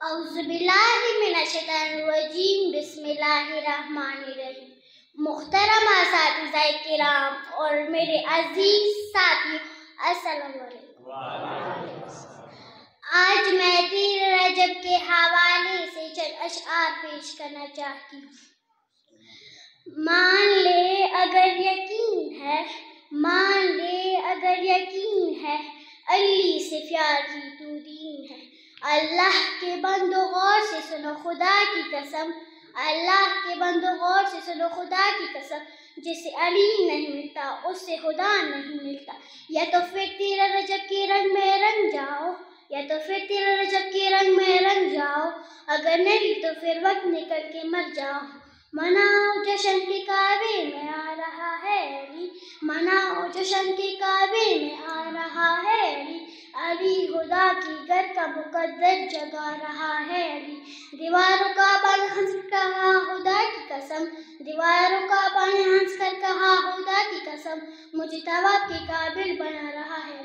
औज़ुबिल्लाहिमिनश्शैतानिर्रजीम बिस्मिल्लाहिर्रहमानिर्रहीम। मुहतरम असातिज़ाए किराम और मेरे अजीज साथी, अस्सलाम वालेकुम। आज मैं 13 रजब के हवाले से चंद अशआर पेश करना चाहती हूँ। मान ले अगर यकीन है, मान ले अगर यकीन है, अली से प्यार ही तू दीन है। अल्लाह के बंदो गौर से सुनो खुदा की कसम, अल्लाह के बंदो गौर से सुनो खुदा की कसम, जिसे अली नहीं मिलता उससे खुदा नहीं मिलता। या तो फिर 13 रजब के रंग में रंग जाओ, या तो फिर 13 रजब के रंग में रंग जाओ, अगर नहीं तो फिर वक्त निकल के मर जाओ। मनाओ जश्न के काबे में आ रहा है अली, मनाओ जश्न के काबे में आ रहा है अली। अली खुदा की घर का मुकद्दर जगा रहा है अली। दीवारों का बन हंस कहा खुदा की कसम, दीवारों का बन हंस कर कहा खुदा की कसम, मुझे तवाब के काबिल बना रहा है।